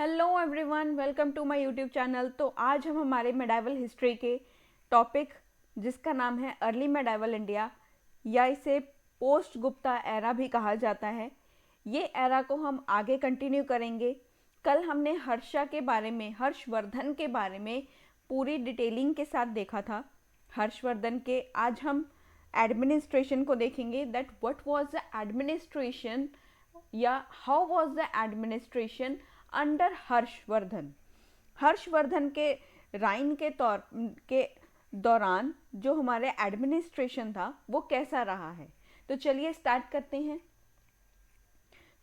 Hello everyone, welcome to my YouTube channel. तो आज हम हमारे मेडाइवल हिस्ट्री के टॉपिक जिसका नाम है अर्ली मेडाइवल इंडिया या इसे पोस्ट गुप्ता एरा भी कहा जाता है, ये एरा को हम आगे कंटिन्यू करेंगे। कल हमने हर्षा के बारे में, हर्षवर्धन के बारे में पूरी डिटेलिंग के साथ देखा था। हर्षवर्धन के आज हम एडमिनिस्ट्रेशन को देखेंगे, that what was the administration या how was the administration under Harshavardhan. Harshavardhan के राइन के दौरान जो हमारे एडमिनिस्ट्रेशन था वो कैसा रहा है। तो चलिए स्टार्ट करते हैं।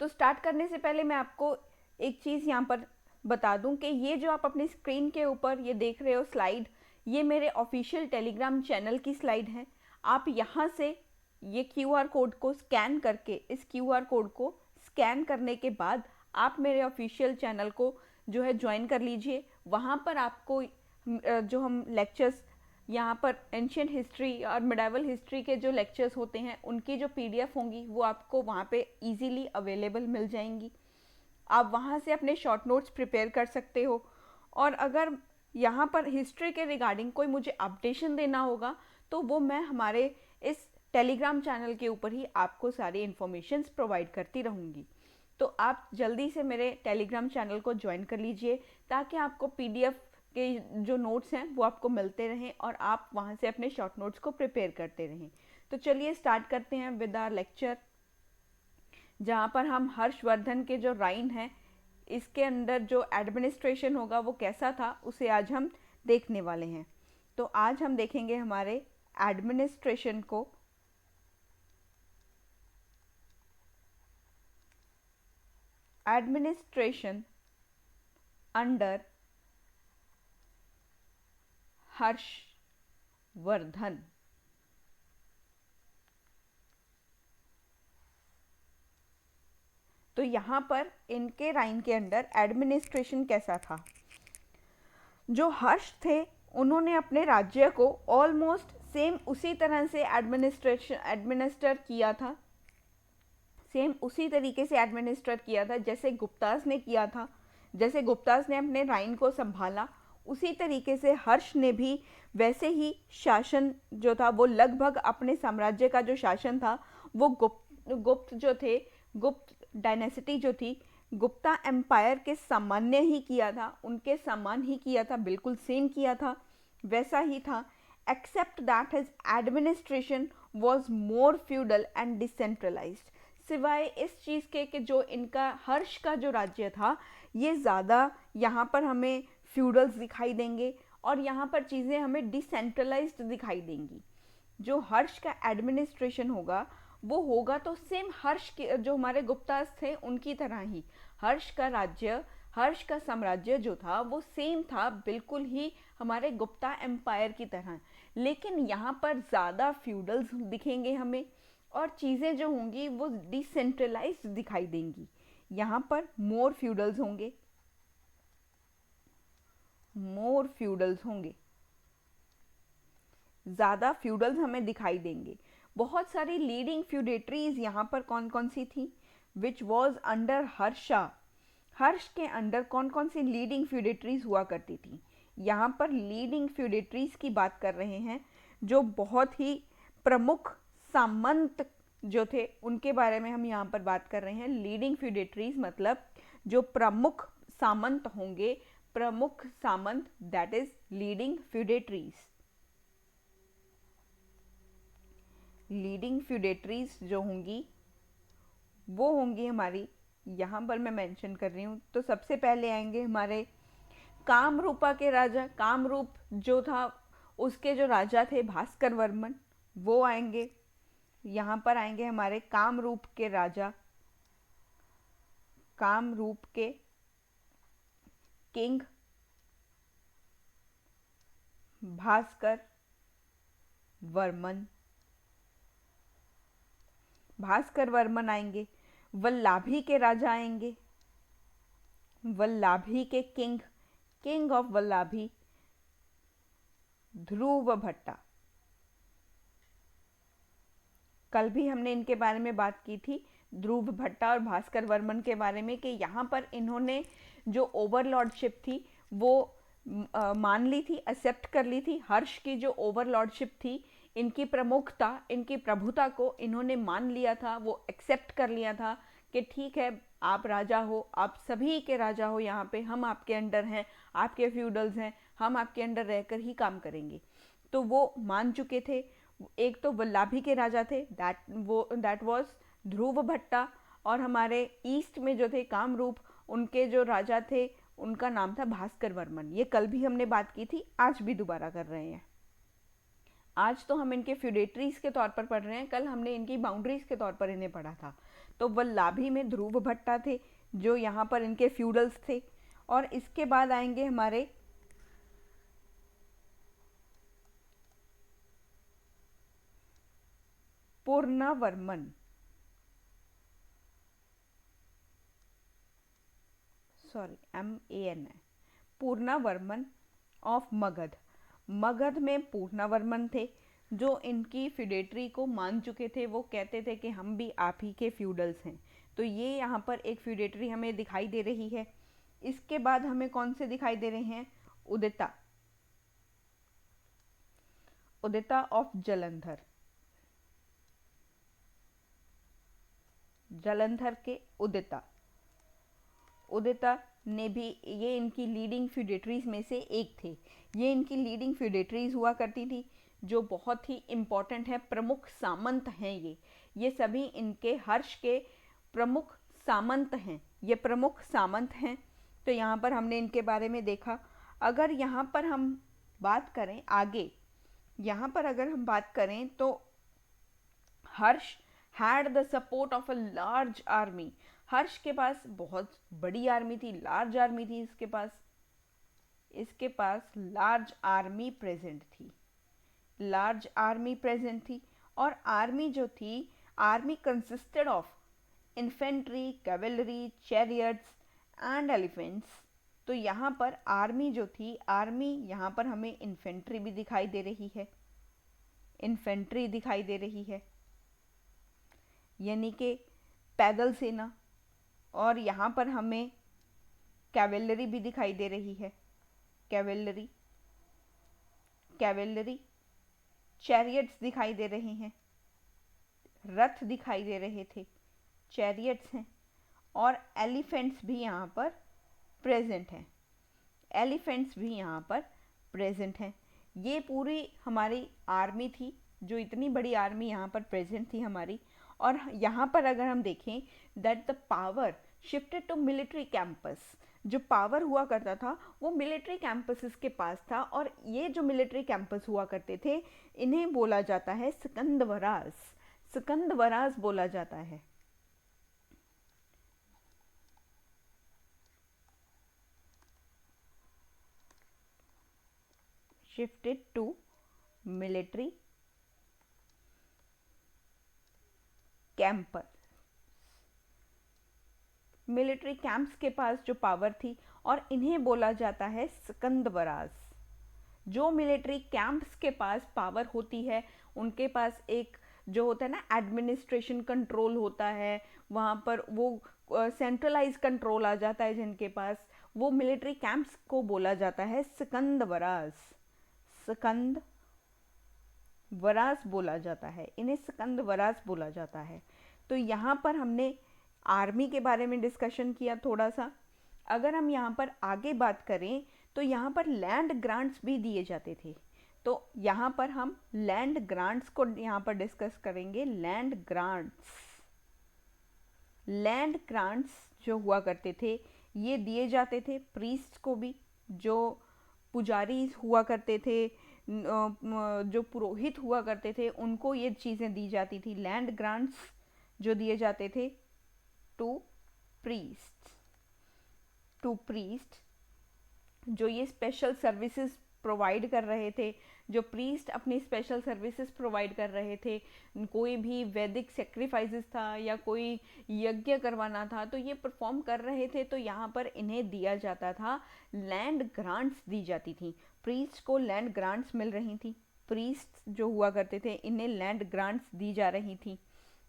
तो स्टार्ट करने से पहले मैं आपको एक चीज़ यहाँ पर बता दूं कि ये जो आप अपनी स्क्रीन के ऊपर ये देख रहे हो स्लाइड, ये मेरे ऑफिशियल टेलीग्राम चैनल की स्लाइड है। आप यहाँ से ये QR कोड को स्कैन करके, इस QR कोड को स्कैन करने के बाद आप मेरे ऑफिशियल चैनल को जो है ज्वाइन कर लीजिए। वहाँ पर आपको जो हम लेक्चर्स यहाँ पर एंशियंट हिस्ट्री और मिडाइवल हिस्ट्री के जो लेक्चर्स होते हैं उनकी जो PDF होंगी वो आपको वहाँ पे इजीली अवेलेबल मिल जाएंगी। आप वहाँ से अपने शॉर्ट नोट्स प्रिपेयर कर सकते हो। और अगर यहाँ पर हिस्ट्री के रिगार्डिंग कोई मुझे अपडेशन देना होगा तो वो मैं हमारे इस टेलीग्राम चैनल के ऊपर ही आपको सारी इन्फॉर्मेशंस प्रोवाइड करती रहूँगी। तो आप जल्दी से मेरे टेलीग्राम चैनल को ज्वाइन कर लीजिए ताकि आपको PDF के जो नोट्स हैं वो आपको मिलते रहें और आप वहाँ से अपने शॉर्ट नोट्स को प्रिपेयर करते रहें। तो चलिए स्टार्ट करते हैं विद आवर लेक्चर, जहाँ पर हम हर्षवर्धन के जो राइन है इसके अंदर जो एडमिनिस्ट्रेशन होगा वो कैसा था उसे आज हम देखने वाले हैं। तो आज हम देखेंगे हमारे एडमिनिस्ट्रेशन को। Administration under Harshvardhan. तो यहाँ पर इनके राइन के अंडर एडमिनिस्ट्रेशन कैसा था। जो हर्ष थे उन्होंने अपने राज्य को ऑलमोस्ट सेम उसी तरह से एडमिनिस्टर किया था, सेम उसी तरीके से एडमिनिस्टर किया था जैसे गुप्तास ने किया था। जैसे गुप्तास ने अपने राइन को संभाला उसी तरीके से हर्ष ने भी वैसे ही शासन जो था वो लगभग अपने साम्राज्य का जो शासन था वो गुप्त जो थे, गुप्त डायनेसिटी जो थी, गुप्ता एम्पायर के सामान्य ही किया था, उनके समान ही किया था, बिल्कुल सेम किया था, वैसा ही था। Except that his administration was more feudal and decentralised. सिवाय इस चीज़ के कि जो इनका हर्ष का जो राज्य था ये ज़्यादा यहाँ पर हमें फ्यूडल्स दिखाई देंगे और यहाँ पर चीज़ें हमें डिसेंट्रलाइज्ड दिखाई देंगी। जो हर्ष का एडमिनिस्ट्रेशन होगा वो होगा तो सेम हर्ष के जो हमारे गुप्तास थे उनकी तरह ही। हर्ष का राज्य, हर्ष का साम्राज्य जो था वो सेम था, बिल्कुल ही हमारे गुप्ता एम्पायर की तरह। लेकिन यहाँ पर ज़्यादा फ्यूडल्स दिखेंगे हमें और चीज़ें जो होंगी वो डिसेंट्रलाइज्ड दिखाई देंगी। यहाँ पर मोर फ्यूडल्स होंगे, मोर फ्यूडल्स होंगे, ज़्यादा फ्यूडल्स हमें दिखाई देंगे। बहुत सारी लीडिंग फ्यूडेटरीज यहाँ पर कौन कौन सी थी, विच वॉज अंडर हर्षा। हर्ष के अंडर कौन कौन सी लीडिंग फ्यूडेटरीज हुआ करती थी। यहाँ पर लीडिंग फ्यूडेटरीज की बात कर रहे हैं जो बहुत ही प्रमुख सामंत जो थे उनके बारे में हम यहाँ पर बात कर रहे हैं। लीडिंग फ्यूडेटरीज मतलब जो प्रमुख सामंत होंगे, प्रमुख सामंत, that is leading feudatories. Leading feudatories जो होंगी वो होंगी हमारी, यहाँ पर मैं मेंशन कर रही हूँ। तो सबसे पहले आएंगे हमारे कामरूपा के राजा। कामरूप जो था उसके जो राजा थे भास्कर वर्मन, वो आएंगे। यहाँ पर आएंगे हमारे कामरूप के राजा, कामरूप के किंग भास्कर वर्मन। भास्कर वर्मन आएंगे। वल्लाभी के राजा आएंगे, वल्लाभी के किंग, किंग ऑफ वल्लाभी ध्रुव भट्टा। कल भी हमने इनके बारे में बात की थी। ध्रुव भट्टा और भास्कर वर्मन के बारे में कि यहाँ पर इन्होंने जो ओवरलॉर्डशिप थी वो मान ली थी, एक्सेप्ट कर ली थी। हर्ष की जो ओवरलॉर्डशिप थी, इनकी प्रमुखता, इनकी प्रभुता को इन्होंने मान लिया था, वो एक्सेप्ट कर लिया था कि ठीक है, आप राजा हो, आप सभी के राजा हो, यहाँ पे हम आपके अंडर हैं, आपके फ्यूडल्स हैं, हम आपके अंडर रहकर ही काम करेंगे। तो वो मान चुके थे। एक तो वल्लाभी के राजा थे, दैट वाज ध्रुव भट्टा, और हमारे ईस्ट में जो थे कामरूप, उनके जो राजा थे उनका नाम था भास्कर वर्मन। ये कल भी हमने बात की थी, आज भी दोबारा कर रहे हैं। आज तो हम इनके फ्यूडेटरीज के तौर पर पढ़ रहे हैं, कल हमने इनकी बाउंड्रीज के तौर पर इन्हें पढ़ा था। तो वल्लाभी में ध्रुव भट्टा थे जो यहाँ पर इनके फ्यूडल्स थे। और इसके बाद आएंगे हमारे पूर्णावर्मन, सॉरी MAN है, पूर्णावर्मन ऑफ मगध। मगध में पूर्णावर्मन थे जो इनकी फ्यूडेटरी को मान चुके थे। वो कहते थे कि हम भी आप ही के फ्यूडल्स हैं। तो ये यहाँ पर एक फ्यूडेटरी हमें दिखाई दे रही है। इसके बाद हमें कौन से दिखाई दे रहे हैं? उदिता, उदिता ऑफ जलंधर, जलंधर के उदिता। उदिता ने भी, ये इनकी लीडिंग फ्यूडेटरीज में से एक थे। ये इनकी लीडिंग फ्यूडेटरीज हुआ करती थी जो बहुत ही इम्पॉर्टेंट है, प्रमुख सामंत हैं ये सभी इनके हर्ष के प्रमुख सामंत हैं। ये प्रमुख सामंत हैं। तो यहाँ पर हमने इनके बारे में देखा। अगर यहाँ पर हम बात करें आगे, यहाँ पर अगर हम बात करें तो Harsh had the support of a large army. Harsh के पास बहुत बड़ी आर्मी थी, लार्ज आर्मी थी इसके पास लार्ज आर्मी प्रेजेंट थी, लार्ज आर्मी प्रेजेंट थी। और आर्मी जो थी, army consisted of infantry, cavalry, chariots and elephants. तो यहाँ पर आर्मी जो थी, आर्मी यहाँ पर हमें इन्फेंट्री भी दिखाई दे रही है, इन्फेंट्री दिखाई दे रही है यानी कि पैदल सेना। और यहाँ पर हमें कैवेलरी भी दिखाई दे रही है, कैवेलरी, कैवेलरी, चैरियट्स दिखाई दे रहे हैं, रथ दिखाई दे रहे थे, चैरियट्स हैं। और एलिफेंट्स भी यहाँ पर प्रेजेंट हैं, एलिफेंट्स भी यहाँ पर प्रेजेंट हैं। ये पूरी हमारी आर्मी थी, जो इतनी बड़ी आर्मी यहाँ पर प्रेजेंट थी हमारी। और यहाँ पर अगर हम देखें that the power shifted to military camps, जो पावर हुआ करता था वो मिलिट्री कैंपसेस के पास था। और ये जो मिलिट्री कैंपस हुआ करते थे, इन्हें बोला जाता है सिकंदवराज, सिकंदवराज बोला जाता है। Shifted to military camps, military camps के पास जो पावर थी, और इन्हें बोला जाता है सिकंदवराज। जो मिलिट्री कैंप्स के पास पावर होती है, उनके पास एक जो होता है ना एडमिनिस्ट्रेशन कंट्रोल होता है, वहाँ पर वो सेंट्रलाइज कंट्रोल आ जाता है जिनके पास, वो मिलिट्री कैंप्स को बोला जाता है सिकंदवराज, सिकंदवराज बोला जाता है, इन्हें सिकंदवराज बोला जाता है। तो यहाँ पर हमने आर्मी के बारे में डिस्कशन किया थोड़ा सा। अगर हम यहाँ पर आगे बात करें तो यहाँ पर लैंड ग्रांट्स भी दिए जाते थे। तो यहाँ पर हम लैंड ग्रांट्स को यहाँ पर डिस्कस करेंगे। लैंड ग्रांट्स, लैंड ग्रांट्स जो हुआ करते थे ये दिए जाते थे प्रीस्ट को भी, जो पुजारी हुआ करते थे, जो पुरोहित हुआ करते थे, उनको ये चीज़ें दी जाती थी। लैंड ग्रांट्स जो दिए जाते थे टू प्रीस्ट, जो ये स्पेशल सर्विसेज प्रोवाइड कर रहे थे, जो प्रीस्ट अपनी स्पेशल सर्विसेज प्रोवाइड कर रहे थे। कोई भी वैदिक सेक्रीफाइसेस था या कोई यज्ञ करवाना था तो ये परफॉर्म कर रहे थे, तो यहाँ पर इन्हें दिया जाता था, लैंड ग्रांट्स दी जाती थी। प्रीस्ट को लैंड ग्रांट्स मिल रही थी, प्रीस्ट जो हुआ करते थे इन्हें लैंड ग्रांट्स दी जा रही थी।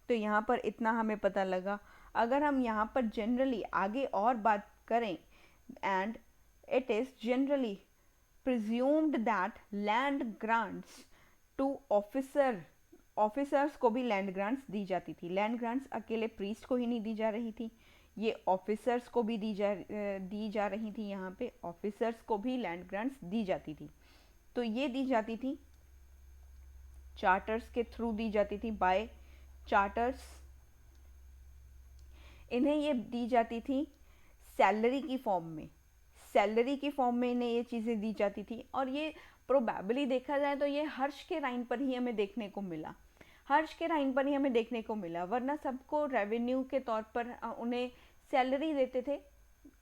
तो तो यहाँ पर इतना हमें पता लगा। अगर हम यहाँ पर जनरली आगे और बात करें, and it is generally presumed that land grants to officers को भी लैंड ग्रांट्स दी जाती थी। लैंड ग्रांट्स अकेले प्रीस्ट को ही नहीं दी जा रही थी, ये ऑफिसर्स को भी दी जा रही थी। यहाँ पे ऑफिसर्स को भी लैंड ग्रांट्स दी जाती थी। तो ये दी जाती थी चार्टर्स के थ्रू दी जाती थी, बाय चार्टर्स। इन्हें ये दी जाती थी सैलरी की फॉर्म में, सैलरी की फॉर्म में इन्हें ये चीज़ें दी जाती थी। और ये प्रोबेबली देखा जाए तो ये हर्ष के राइम पर ही हमें देखने को मिला, हर्ष के राइम पर ही हमें देखने को मिला, वरना सबको रेवेन्यू के तौर पर उन्हें सैलरी देते थे।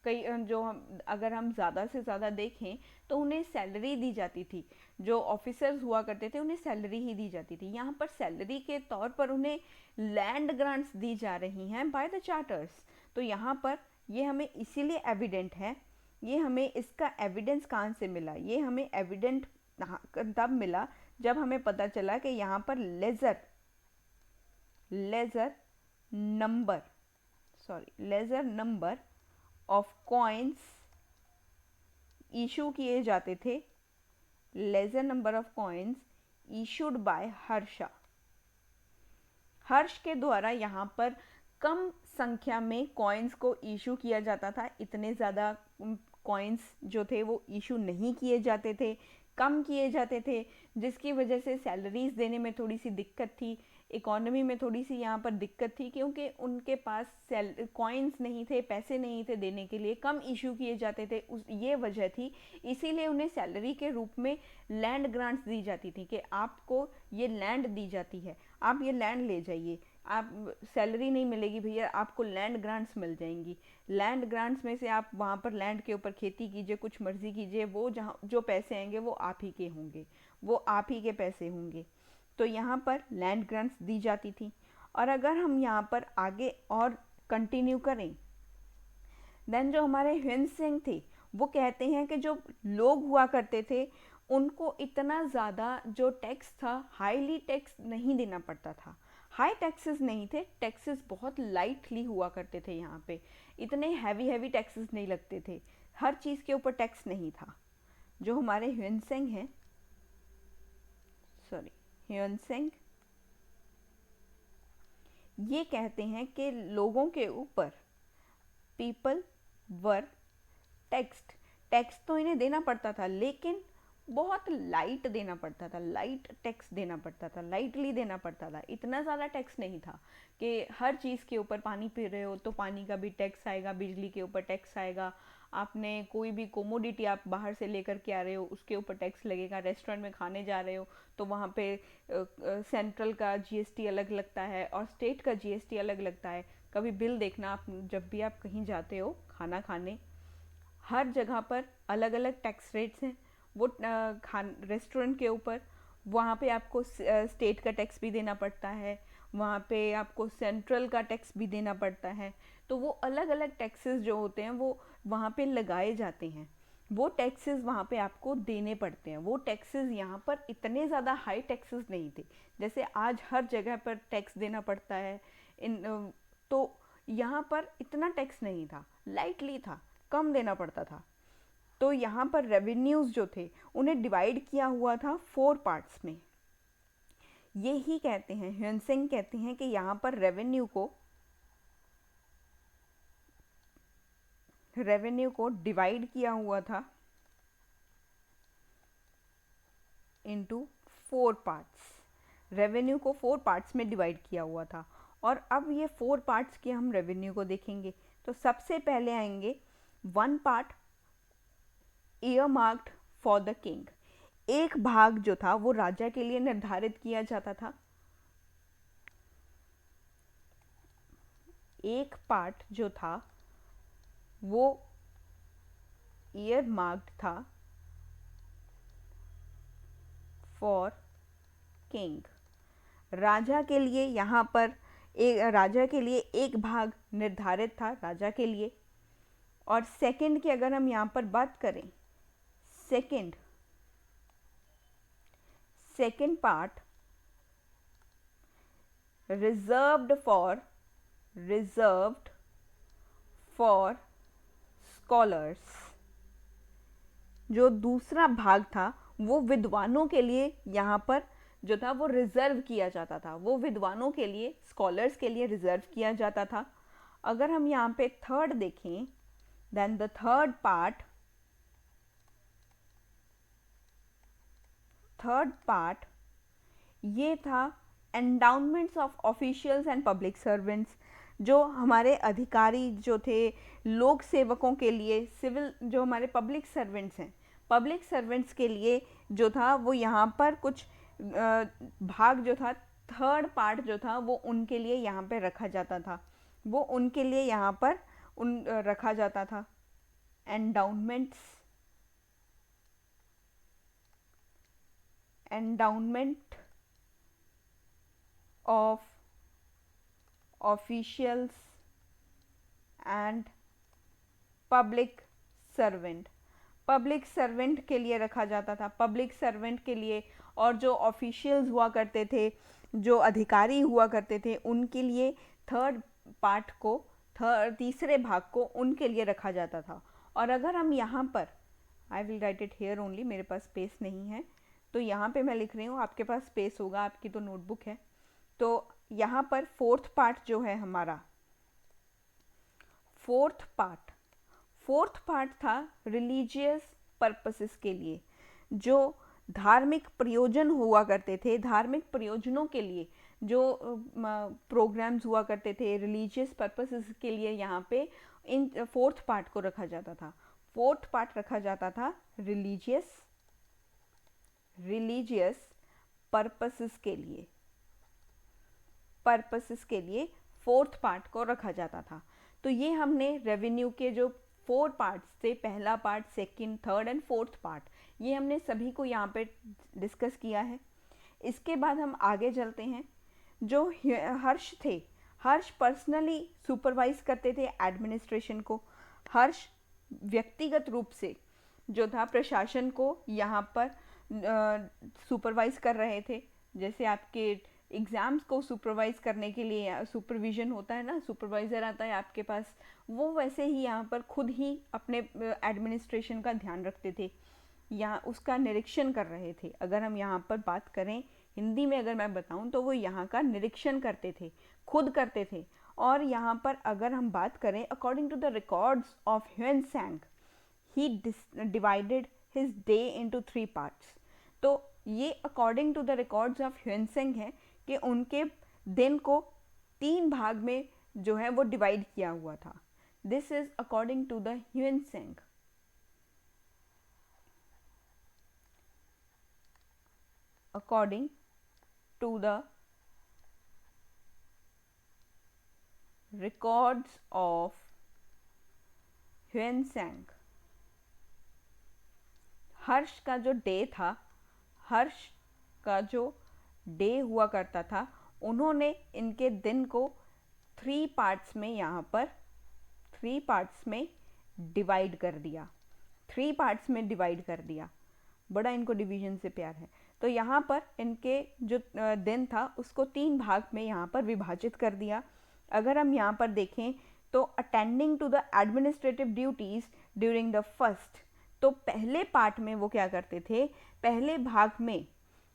कई जो हम अगर हम ज़्यादा से ज़्यादा देखें तो उन्हें सैलरी दी जाती थी, जो ऑफिसर्स हुआ करते थे उन्हें सैलरी ही दी जाती थी। यहाँ पर सैलरी के तौर पर उन्हें लैंड ग्रांट्स दी जा रही हैं बाय द चार्टर्स। तो यहाँ पर ये हमें इसीलिए एविडेंट है, ये हमें इसका एविडेंस कहाँ से मिला, ये हमें एविडेंट तब मिला जब हमें पता चला कि यहाँ पर lesser number of coins issue किए जाते थे, lesser number of coins issued by Harsh के द्वारा यहाँ पर कम संख्या में कॉइन्स को इशू किया जाता था। इतने ज़्यादा कॉइन्स जो थे वो इशू नहीं किए जाते थे, कम किए जाते थे, जिसकी वजह से सैलरीज देने में थोड़ी सी दिक्कत थी, इकोनॉमी में थोड़ी सी यहाँ पर दिक्कत थी, क्योंकि उनके पास कॉइन्स नहीं थे, पैसे नहीं थे देने के लिए, कम इशू किए जाते थे, ये वजह थी। इसीलिए उन्हें सैलरी के रूप में लैंड ग्रांट्स दी जाती थी कि आपको ये लैंड दी जाती है, आप ये लैंड ले जाइए, आप सैलरी नहीं मिलेगी भैया, आपको लैंड ग्रांट्स मिल जाएंगी। लैंड ग्रांट्स में से आप वहाँ पर लैंड के ऊपर खेती कीजिए, कुछ मर्जी कीजिए, वो जहाँ जो पैसे आएंगे वो आप ही के होंगे, वो आप ही के पैसे होंगे। तो यहाँ पर लैंड ग्रांट्स दी जाती थी। और अगर हम यहाँ पर आगे और कंटिन्यू करें, देन जो हमारे ह्वेन सिंह थे वो कहते हैं कि जो लोग हुआ करते थे उनको इतना ज़्यादा जो टैक्स था, हाईली टैक्स नहीं देना पड़ता था, हाई टैक्सेस नहीं थे, टैक्सेस बहुत लाइटली हुआ करते थे। यहाँ पे इतने हैवी टैक्सेस नहीं लगते थे, हर चीज़ के ऊपर टैक्स नहीं था। जो हमारे ह्वेन सिंह ये कहते हैं कि लोगों के ऊपर पीपल वर टैक्स्ड, टैक्स तो इन्हें देना पड़ता था लेकिन बहुत लाइट देना पड़ता था, लाइट टैक्स देना पड़ता था, लाइटली देना पड़ता था। इतना ज़्यादा टैक्स नहीं था कि हर चीज़ के ऊपर, पानी पी रहे हो तो पानी का भी टैक्स आएगा, बिजली के ऊपर टैक्स आएगा, आपने कोई भी कोमोडिटी आप बाहर से लेकर के आ रहे हो उसके ऊपर टैक्स लगेगा, रेस्टोरेंट में खाने जा रहे हो तो वहाँ पे सेंट्रल का जीएसटी अलग लगता है और स्टेट का जीएसटी अलग लगता है। कभी बिल देखना, आप जब भी आप कहीं जाते हो खाना खाने, हर जगह पर अलग अलग टैक्स रेट्स हैं। वो रेस्टोरेंट के ऊपर वहाँ पे आपको स्टेट का टैक्स भी देना पड़ता है, वहाँ पे आपको सेंट्रल का टैक्स भी देना पड़ता है। तो वो अलग अलग टैक्सेस जो होते हैं वो वहाँ पे लगाए जाते हैं, वो टैक्सेस वहाँ पे आपको देने पड़ते हैं। वो टैक्सेस यहाँ पर इतने ज़्यादा हाई टैक्सेस नहीं थे जैसे आज हर जगह पर टैक्स देना पड़ता है। तो यहाँ पर इतना टैक्स नहीं था, लाइटली था, कम देना पड़ता था। तो यहाँ पर रेवेन्यूज़ जो थे उन्हें डिवाइड किया हुआ था 4 पार्ट्स में। यही कहते हैं, ह्वेन सिंह कहते हैं कि यहाँ पर रेवेन्यू को डिवाइड किया हुआ था इनटू 4 पार्ट्स। रेवेन्यू को 4 पार्ट्स में डिवाइड किया हुआ था। और अब ये 4 पार्ट्स के हम रेवेन्यू को देखेंगे। तो सबसे पहले आएंगे 1 पार्ट ईयरमार्क्ड फॉर द किंग। एक भाग जो था वो राजा के लिए निर्धारित किया जाता था। एक पार्ट जो था वो ईयरमार्क्ड था फॉर किंग। राजा के लिए यहाँ पर राजा के लिए एक भाग निर्धारित था राजा के लिए। और सेकंड की अगर हम यहाँ पर बात करें, second part reserved for scholars. जो दूसरा भाग था वो विद्वानों के लिए यहाँ पर जो था वो रिजर्व किया जाता था, वो विद्वानों के लिए, स्कॉलर्स के लिए रिजर्व किया जाता था। अगर हम यहाँ पे थर्ड देखें, देन द थर्ड पार्ट ये था endowments of officials and public servants. जो हमारे अधिकारी जो थे, लोक सेवकों के लिए, सिविल जो हमारे पब्लिक सर्वेंट्स हैं, पब्लिक सर्वेंट्स के लिए जो था वो यहाँ पर कुछ भाग जो था, थर्ड पार्ट जो था वो उनके लिए यहाँ पे रखा जाता था, वो उनके लिए यहाँ पर रखा जाता था। Endowment of officials and public servant के लिए रखा जाता था, पब्लिक सर्वेंट के लिए। और जो ऑफिशियल्स हुआ करते थे, जो अधिकारी हुआ करते थे, उनके लिए तीसरे भाग को उनके लिए रखा जाता था। और अगर हम यहाँ पर, I will write it here only, मेरे पास स्पेस नहीं है तो यहाँ पे मैं लिख रही हूँ, आपके पास स्पेस होगा, आपकी तो नोटबुक है। तो यहाँ पर फोर्थ पार्ट जो है हमारा, फोर्थ पार्ट था रिलीजियस पर्पसेस के लिए। जो धार्मिक प्रयोजन हुआ करते थे, धार्मिक प्रयोजनों के लिए जो प्रोग्राम्स हुआ करते थे रिलीजियस पर्पसेस के लिए, यहाँ पे इन फोर्थ पार्ट को रखा जाता था। फोर्थ पार्ट रखा जाता था रिलीजियस पर्पसेस के लिए फोर्थ पार्ट को रखा जाता था। तो ये हमने रेवेन्यू के जो 4 पार्ट्स थे, पहला part, second, third and fourth part, ये हमने सभी को यहाँ पे डिस्कस किया है। इसके बाद हम आगे चलते हैं। जो हर्ष थे, हर्ष पर्सनली सुपरवाइज करते थे एडमिनिस्ट्रेशन को। हर्ष व्यक्तिगत रूप से जो था प्रशासन को यहाँ पर सुपरवाइज कर रहे थे। जैसे आपके एग्ज़ाम्स को सुपरवाइज करने के लिए सुपरविज़न होता है ना, सुपरवाइज़र आता है आपके पास, वो वैसे ही यहाँ पर खुद ही अपने एडमिनिस्ट्रेशन का ध्यान रखते थे, यहाँ उसका निरीक्षण कर रहे थे। अगर हम यहाँ पर बात करें हिंदी में, अगर मैं बताऊँ तो वो यहाँ का निरीक्षण करते थे, खुद करते थे। और यहाँ पर अगर हम बात करें, according to the records of Hiuen Tsang, he divided his day into 3 parts. तो ये according to the records of Hiuen Tsang है कि उनके दिन को 3 भाग में जो है वो डिवाइड किया हुआ था। This is according to the Hiuen Tsang. According to the records of Hiuen Tsang, Harsh का जो डे था, हर्ष का जो डे हुआ करता था, उन्होंने इनके दिन को 3 पार्ट्स में, यहाँ पर 3 पार्ट्स में डिवाइड कर दिया, 3 पार्ट्स में डिवाइड कर दिया। बड़ा इनको डिवीजन से प्यार है। तो यहाँ पर इनके जो दिन था उसको 3 भाग में यहाँ पर विभाजित कर दिया। अगर हम यहाँ पर देखें तो attending to the administrative duties during the first, तो पहले पार्ट में वो क्या करते थे, पहले भाग में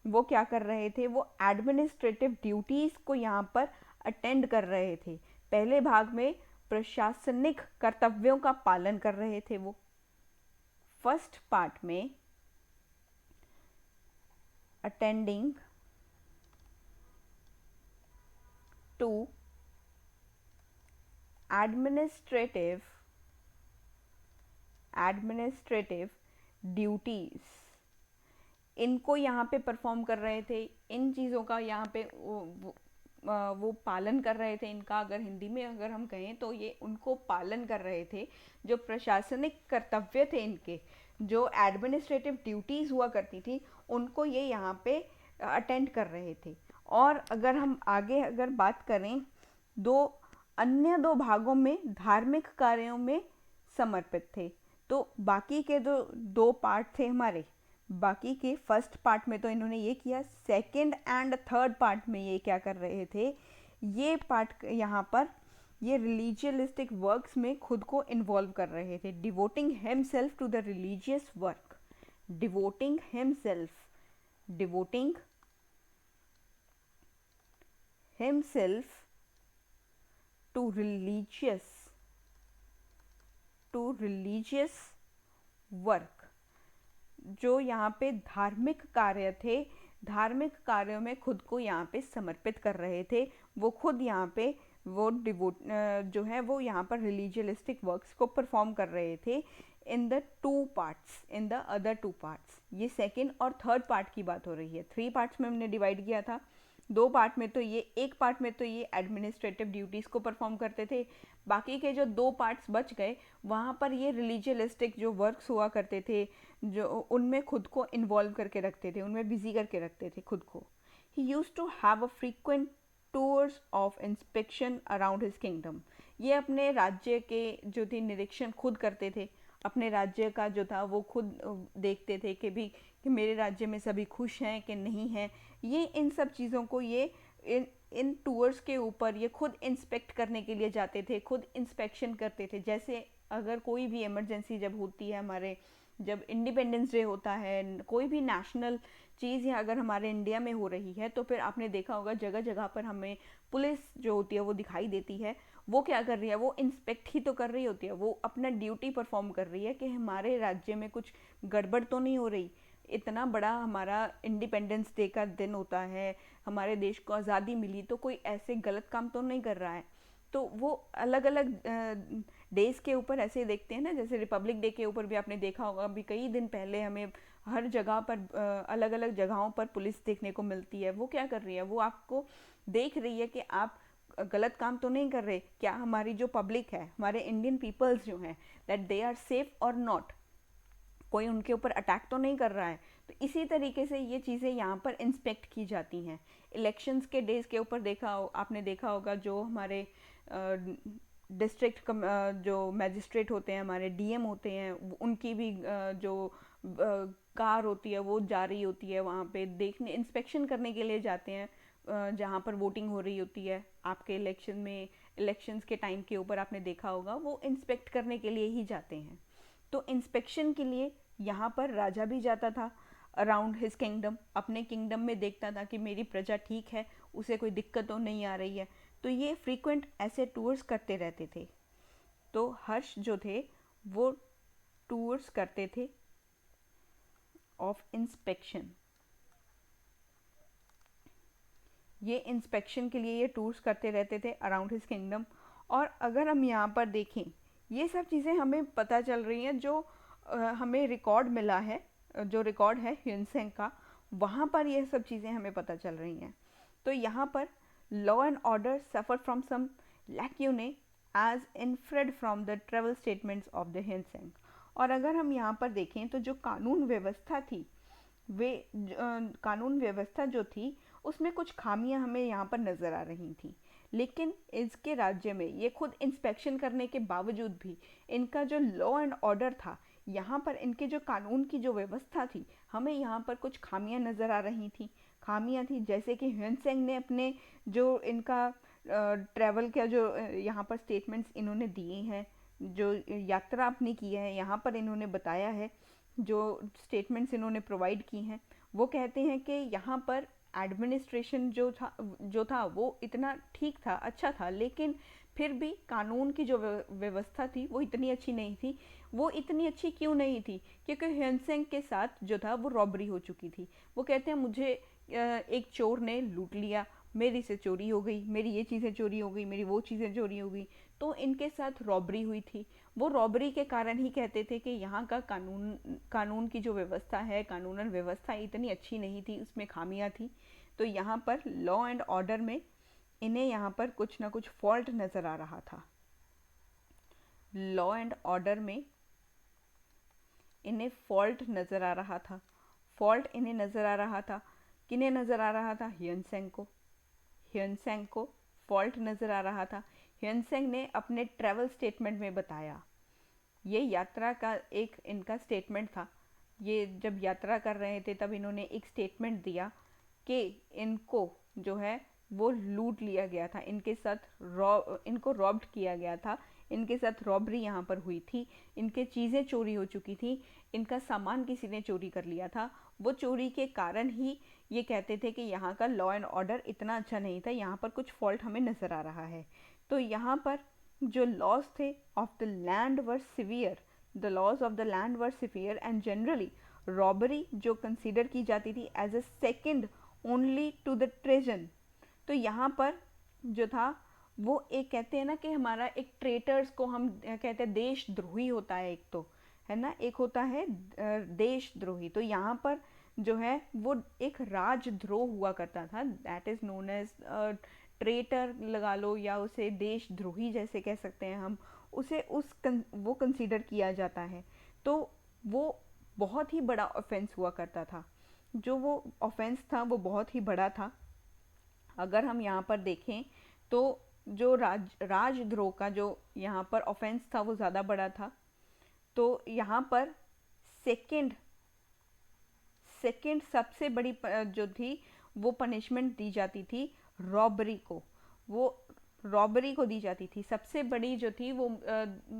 वो क्या कर रहे थे, वो एडमिनिस्ट्रेटिव ड्यूटीज़ को यहाँ पर अटेंड कर रहे थे। पहले भाग में प्रशासनिक कर्तव्यों का पालन कर रहे थे वो। फर्स्ट पार्ट में अटेंडिंग टू एडमिनिस्ट्रेटिव ड्यूटीज़, इनको यहाँ पे परफॉर्म कर रहे थे, इन चीज़ों का यहाँ पे वो पालन कर रहे थे इनका। अगर हिंदी में अगर हम कहें तो ये उनको पालन कर रहे थे। जो प्रशासनिक कर्तव्य थे इनके, जो एडमिनिस्ट्रेटिव ड्यूटीज़ हुआ करती थी, उनको ये यहाँ पे अटेंड कर रहे थे। और अगर हम आगे अगर बात करें, अन्य दो भागों में धार्मिक कार्यों में समर्पित थे। तो बाकी के जो 2 पार्ट थे हमारे, बाकी के फर्स्ट पार्ट में तो इन्होंने ये किया, सेकंड एंड थर्ड पार्ट में ये क्या कर रहे थे, ये पार्ट यहाँ पर ये रिलीजियलिस्टिक वर्क्स में खुद को इन्वॉल्व कर रहे थे, devoting himself to the religious work, devoting himself, devoting himself to religious work, जो यहाँ पे धार्मिक कार्य थे, धार्मिक कार्यों में खुद को यहाँ पे समर्पित कर रहे थे। वो खुद यहाँ पे वो जो है वो यहाँ पर रिलीजियलिस्टिक वर्क्स को परफॉर्म कर रहे थे in the two parts, in the other two parts. ये सेकेंड और थर्ड पार्ट की बात हो रही है। 3 पार्ट्स में हमने डिवाइड किया था, 2 पार्ट में तो ये, एक पार्ट में तो ये एडमिनिस्ट्रेटिव ड्यूटीज़ को परफॉर्म करते थे, बाकी के जो 2 पार्ट्स बच गए वहाँ पर ये रिलीजियलिस्टिक जो वर्क्स हुआ करते थे, जो उनमें खुद को इन्वॉल्व करके रखते थे, उनमें बिजी करके रखते थे खुद को। He use to have a frequent tours of inspection around his kingdom. ये अपने राज्य के जो थे निरीक्षण खुद करते थे, अपने राज्य का जो था वो खुद देखते थे कि भी कि मेरे राज्य में सभी खुश हैं कि नहीं हैं। ये इन सब चीज़ों को ये इन टूर्स के ऊपर ये खुद इंस्पेक्ट करने के लिए जाते थे, खुद इंस्पेक्शन करते थे। जैसे अगर कोई भी इमरजेंसी जब होती है, हमारे जब इंडिपेंडेंस डे होता है, कोई भी नेशनल चीज़ या अगर हमारे इंडिया में हो रही है तो फिर आपने देखा होगा जगह जगह पर हमें पुलिस जो होती है वो दिखाई देती है। वो क्या कर रही है, वो इंस्पेक्ट ही तो कर रही होती है, वो अपना ड्यूटी परफॉर्म कर रही है कि हमारे राज्य में कुछ गड़बड़ तो नहीं हो रही। इतना बड़ा हमारा इंडिपेंडेंस डे का दिन होता है, हमारे देश को आज़ादी मिली, तो कोई ऐसे गलत काम तो नहीं कर रहा है। तो वो अलग अलग डेज़ के ऊपर ऐसे देखते हैं ना, जैसे रिपब्लिक डे के ऊपर भी आपने देखा होगा, अभी कई दिन पहले हमें हर जगह पर अलग अलग जगहों पर पुलिस देखने को मिलती है। वो क्या कर रही है, वो आपको देख रही है कि आप गलत काम तो नहीं कर रहे, क्या हमारी जो पब्लिक है, हमारे इंडियन पीपल्स जो हैं, दैट दे आर सेफ और नॉट, कोई उनके ऊपर अटैक तो नहीं कर रहा है। तो इसी तरीके से ये चीज़ें यहाँ पर इंस्पेक्ट की जाती हैं। इलेक्शंस के डेज़ के ऊपर आपने देखा होगा जो हमारे डिस्ट्रिक्ट जो मैजिस्ट्रेट होते हैं, हमारे डीएम होते हैं, उनकी भी जो कार होती है वो जा रही होती है वहाँ पे देखने, इंस्पेक्शन करने के लिए जाते हैं जहाँ पर वोटिंग हो रही होती है। आपके इलेक्शन में, इलेक्शंस के टाइम के ऊपर आपने देखा होगा वो इंस्पेक्ट करने के लिए ही जाते हैं। तो इंस्पेक्शन के लिए यहाँ पर राजा भी जाता था अराउंड हिज किंगडम, अपने किंगडम में देखता था कि मेरी प्रजा ठीक है, उसे कोई दिक्कत तो नहीं आ रही है। तो ये फ्रीक्वेंट ऐसे टूर्स करते रहते थे। तो हर्ष जो थे वो टूर्स करते थे ऑफ इंस्पेक्शन, ये इंस्पेक्शन के लिए ये टूर्स करते रहते थे अराउंड हिज किंगडम। और अगर हम यहाँ पर देखें, ये सब चीज़ें हमें पता चल रही हैं जो हमें रिकॉर्ड मिला है, जो रिकॉर्ड है ह्यूनसेंग का, वहाँ पर ये सब चीज़ें हमें पता चल रही हैं। तो यहाँ पर law and order suffer from some lacunae as inferred from the travel statements of the Hiuen Tsang. और अगर हम यहाँ पर देखें तो जो कानून व्यवस्था थी, वे कानून व्यवस्था जो थी उसमें कुछ खामियां हमें यहाँ पर नज़र आ रही थी। लेकिन इसके राज्य में ये खुद इंस्पेक्शन करने के बावजूद भी इनका जो लॉ एंड ऑर्डर था, यहाँ पर इनके जो कानून की जो व्यवस्था थी, हमें यहाँ पर कुछ खामियां नज़र आ रही थी। खामियां थी जैसे कि ह्यूनसेंग ने अपने जो इनका ट्रैवल का जो यहाँ पर स्टेटमेंट्स इन्होंने दिए हैं, जो यात्रा अपनी की है, यहाँ पर इन्होंने बताया है, जो स्टेटमेंट्स इन्होंने प्रोवाइड की हैं, वो कहते हैं कि यहाँ पर एडमिनिस्ट्रेशन जो था वो इतना ठीक था, अच्छा था, लेकिन फिर भी कानून की जो व्यवस्था थी वो इतनी अच्छी नहीं थी। वो इतनी अच्छी क्यों नहीं थी? क्योंकि ह्यूनसेंग के साथ जो था वो रॉबरी हो चुकी थी। वो कहते हैं मुझे एक चोर ने लूट लिया, मेरी से चोरी हो गई, मेरी ये चीज़ें चोरी हो गई, मेरी वो चीज़ें चोरी हो गई। तो इनके साथ रॉबरी हुई थी। वो रॉबरी के कारण ही कहते थे कि यहाँ का कानून की जो व्यवस्था है, कानूनन व्यवस्था इतनी अच्छी नहीं थी, उसमें खामियां थी। तो यहाँ पर लॉ एंड ऑर्डर में इन्हें यहाँ पर कुछ ना कुछ फॉल्ट नज़र आ रहा था। लॉ एंड ऑर्डर में इन्हें फॉल्ट नज़र आ रहा था। फॉल्ट इन्हें नज़र आ रहा था, किन्हें नज़र आ रहा था? ह्यूनसेंग को। ह्यूनसेंग को फॉल्ट नज़र आ रहा था। ह्यूनसेंग ने अपने ट्रैवल स्टेटमेंट में बताया, ये यात्रा का एक इनका स्टेटमेंट था। ये जब यात्रा कर रहे थे तब इन्होंने एक स्टेटमेंट दिया कि इनको जो है वो लूट लिया गया था, इनके साथ इनको रॉब्ड किया गया था, इनके साथ रॉबरी यहाँ पर हुई थी, इनके चीज़ें चोरी हो चुकी थी, इनका सामान किसी ने चोरी कर लिया था। वो चोरी के कारण ही ये कहते थे कि यहाँ का लॉ एंड ऑर्डर इतना अच्छा नहीं था, यहाँ पर कुछ फॉल्ट हमें नज़र आ रहा है। तो यहाँ पर जो लॉज थे of the land were severe, the laws of the land were severe and generally robbery जो कंसीडर की जाती थी as a second only to the treason. तो यहाँ पर जो था वो एक कहते हैं ना कि हमारा एक ट्रेटर्स को हम कहते हैं देशद्रोही होता है, एक तो है ना, एक होता है देशद्रोही। तो यहाँ पर जो है वो एक राजद्रोह हुआ करता था, that is known as traitor लगा लो, या उसे देशद्रोही जैसे कह सकते हैं हम उसे, वो कंसीडर किया जाता है। तो वो बहुत ही बड़ा ऑफेंस हुआ करता था, जो वो ऑफेंस था वो बहुत ही बड़ा था। अगर हम यहाँ पर देखें तो जो राजद्रोह का जो यहाँ पर ऑफेंस था वो ज़्यादा बड़ा था। तो यहाँ पर सेकंड सेकंड सबसे बड़ी जो थी वो पनिशमेंट दी जाती थी रॉबरी को, वो रॉबरी को दी जाती थी। सबसे बड़ी जो थी वो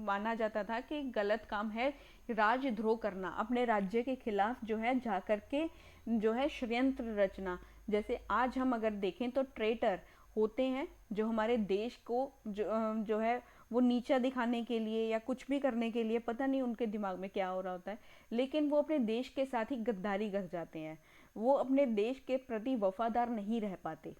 माना जाता था कि गलत काम है राजद्रोह करना, अपने राज्य के खिलाफ जो है जा कर के जो है षड्यंत्र रचना। जैसे आज हम अगर देखें तो ट्रेटर होते हैं जो हमारे देश को जो है वो नीचा दिखाने के लिए या कुछ भी करने के लिए, पता नहीं उनके दिमाग में क्या हो रहा होता है, लेकिन वो अपने देश के साथ ही गद्दारी कर जाते हैं, वो अपने देश के प्रति वफादार नहीं रह पाते।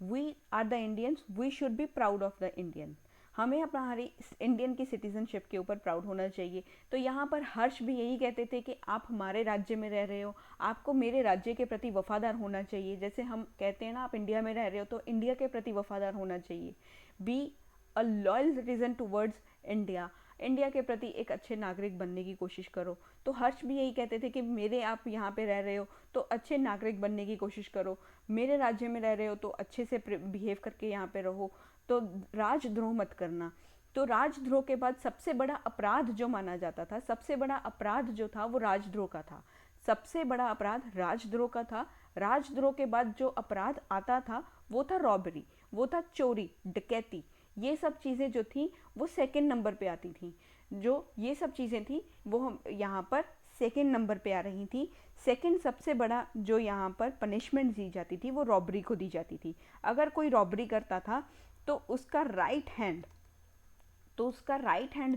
We are the Indians, we should be proud of the Indian, हमें अपना हमारी इंडियन की सिटीजनशिप के ऊपर प्राउड होना चाहिए। तो यहाँ पर हर्ष भी यही कहते थे कि आप हमारे राज्य में रह रहे हो, आपको मेरे राज्य के प्रति वफादार होना चाहिए। जैसे हम कहते हैं ना आप इंडिया में रह रहे हो तो इंडिया के प्रति वफादार होना चाहिए, be a loyal citizen towards India, India के प्रति एक अच्छे नागरिक बनने की कोशिश करो। तो हर्ष भी यही कहते थे कि मेरे आप यहाँ पे रह रहे हो तो अच्छे नागरिक बनने की कोशिश करो, मेरे राज्य में रह रहे हो तो अच्छे से बिहेव करके यहाँ पे रहो, तो राजद्रोह मत करना। तो राजद्रोह के बाद सबसे बड़ा अपराध जो माना जाता था, सबसे बड़ा अपराध जो था वो राजद्रोह का था, सबसे बड़ा अपराध राजद्रोह का था। राजद्रोह के बाद जो अपराध आता था वो था रॉबरी, वो था चोरी डकैती, ये सब चीज़ें जो थी वो सेकंड नंबर पे आती थी। जो ये सब चीज़ें थी वो हम यहाँ पर सेकंड नंबर पे आ रही थी। सेकंड सबसे बड़ा जो यहाँ पर पनिशमेंट दी जाती थी वो रॉबरी को दी जाती थी। अगर कोई रॉबरी करता था तो उसका राइट हैंड